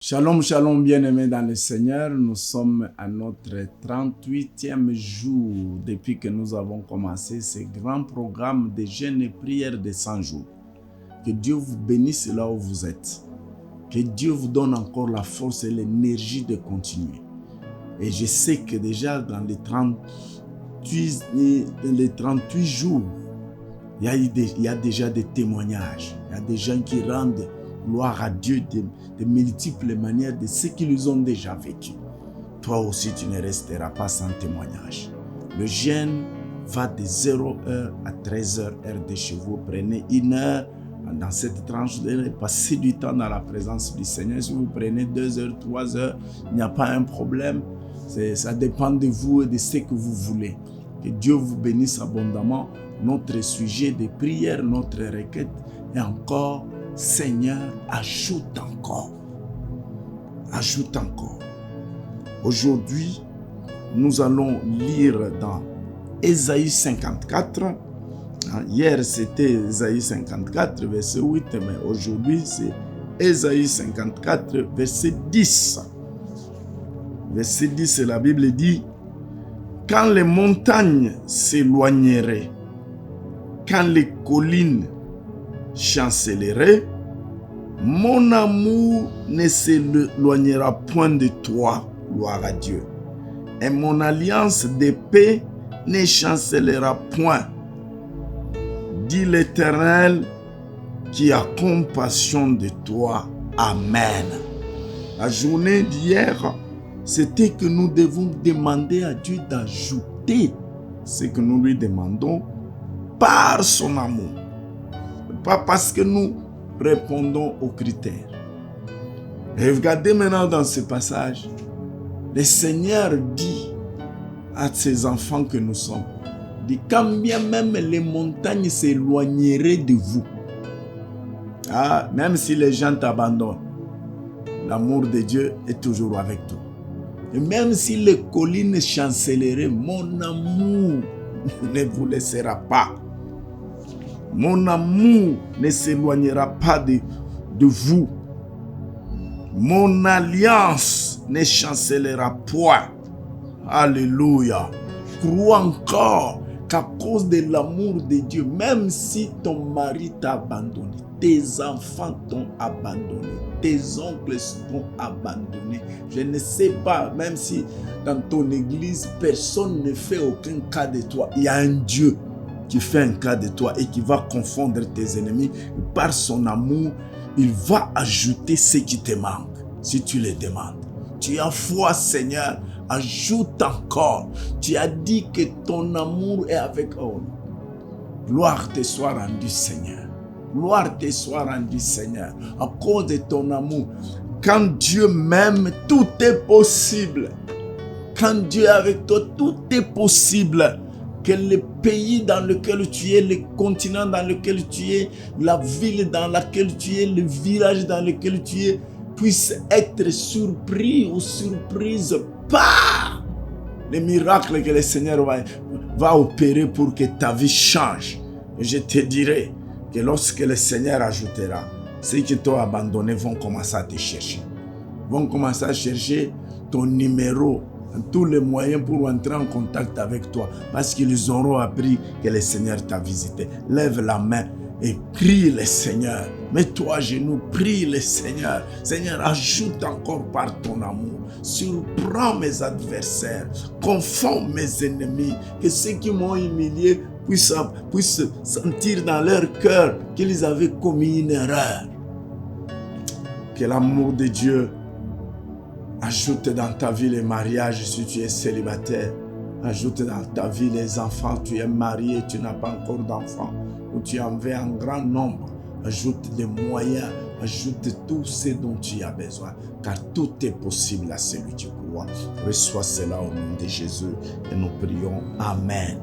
Shalom, shalom, bien-aimés dans le Seigneur. Nous sommes à notre 38e jour depuis que nous avons commencé ce grand programme de jeûne et prière de 100 jours. Que Dieu vous bénisse là où vous êtes. Que Dieu vous donne encore la force et l'énergie de continuer. Et je sais que déjà dans les 38 jours, il y a déjà des témoignages. Il y a des gens qui rendent gloire à Dieu de multiples manières de ce qu'ils ont déjà vécu. Toi aussi, tu ne resteras pas sans témoignage. Le jeûne va de 0h à 13h, heure de chez vous. Prenez 1 heure dans cette tranche de passer du temps dans la présence du Seigneur. Si vous prenez 2 heures, 3 heures, il n'y a pas un problème. Ça dépend de vous et de ce que vous voulez. Que Dieu vous bénisse abondamment. Notre sujet de prière, notre requête est encore: Seigneur, ajoute encore. Ajoute encore. Aujourd'hui, nous allons lire dans Ésaïe 54. Hier, c'était Ésaïe 54, verset 8, mais aujourd'hui, c'est Ésaïe 54, verset 10. Verset 10, la Bible dit: quand les montagnes s'éloigneraient, quand les collines chancelleraient, mon amour ne s'éloignera point de toi, gloire à Dieu, et mon alliance de paix ne chancellera point, dit l'Éternel qui a compassion de toi. Amen. La journée d'hier, c'était que nous devons demander à Dieu d'ajouter ce que nous lui demandons par son amour. Pas parce que nous répondons aux critères. Et regardez maintenant dans ce passage, le Seigneur dit à ses enfants que nous sommes, dit: quand bien même les montagnes s'éloigneraient de vous, même si les gens t'abandonnent, l'amour de Dieu est toujours avec toi. Et même si les collines chancelleraient, mon amour ne vous laissera pas. Mon amour ne s'éloignera pas de vous. Mon alliance ne chancellera point. Alléluia. Crois encore qu'à cause de l'amour de Dieu, même si ton mari t'a abandonné, tes enfants t'ont abandonné, tes oncles t'ont abandonné, je ne sais pas, même si dans ton église, personne ne fait aucun cas de toi, il y a un Dieu qui fait un cas de toi et qui va confondre tes ennemis. Par son amour, il va ajouter ce qui te manque, si tu le demandes. Tu as foi, Seigneur, ajoute encore. Tu as dit que ton amour est avec eux. Gloire te soit rendue, Seigneur. Gloire te soit rendue, Seigneur. À cause de ton amour. Quand Dieu m'aime, tout est possible. Quand Dieu est avec toi, tout est possible. Que le pays dans lequel tu es, le continent dans lequel tu es, la ville dans laquelle tu es, le village dans lequel tu es, puisse être surpris ou surprise par les miracles que le Seigneur va opérer pour que ta vie change. Et je te dirai que lorsque le Seigneur ajoutera, ceux qui t'ont abandonné vont commencer à te chercher. Vont commencer à chercher ton numéro, tous les moyens pour entrer en contact avec toi, parce qu'ils auront appris que le Seigneur t'a visité. Lève la main et prie le Seigneur. Mets-toi à genoux, prie le Seigneur. Seigneur, ajoute encore par ton amour. Surprends mes adversaires, confonds mes ennemis, que ceux qui m'ont humilié puissent sentir dans leur cœur qu'ils avaient commis une erreur. Que l'amour de Dieu ajoute dans ta vie les mariages si tu es célibataire. Ajoute dans ta vie les enfants. Tu es marié, tu n'as pas encore d'enfants, ou tu en veux un grand nombre. Ajoute des moyens, ajoute tout ce dont tu as besoin, car tout est possible à celui qui croit. Reçois cela au nom de Jésus et nous prions. Amen.